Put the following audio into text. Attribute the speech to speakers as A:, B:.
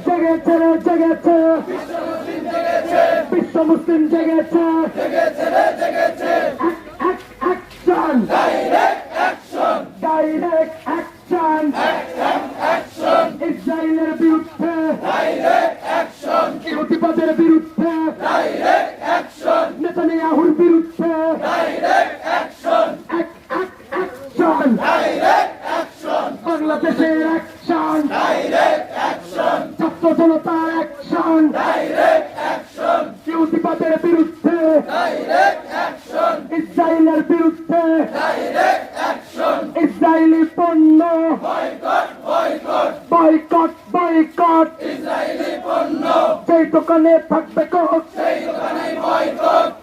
A: জেগেছে রে জেগেছে, বিশ্ব মুসলিম জেগেছে, অ্যাকশন, ডাইরেক্ট অ্যাকশন, ইসরায়েলের বিরুদ্ধে, ইহুদিবাদের বিরুদ্ধে, নেতানিয়াহুর বিরুদ্ধে, অ্যাকশন, বাংলাদেশের অ্যাকশন, ছাত্র জনতার অ্যাকশন, ইহুদিবাদের বিরুদ্ধে, ইসরায়েলের বিরুদ্ধে, ইসরায়েলি পণ্য বয়কট, বয়কট, যেই দোকানে থাকবে কোক,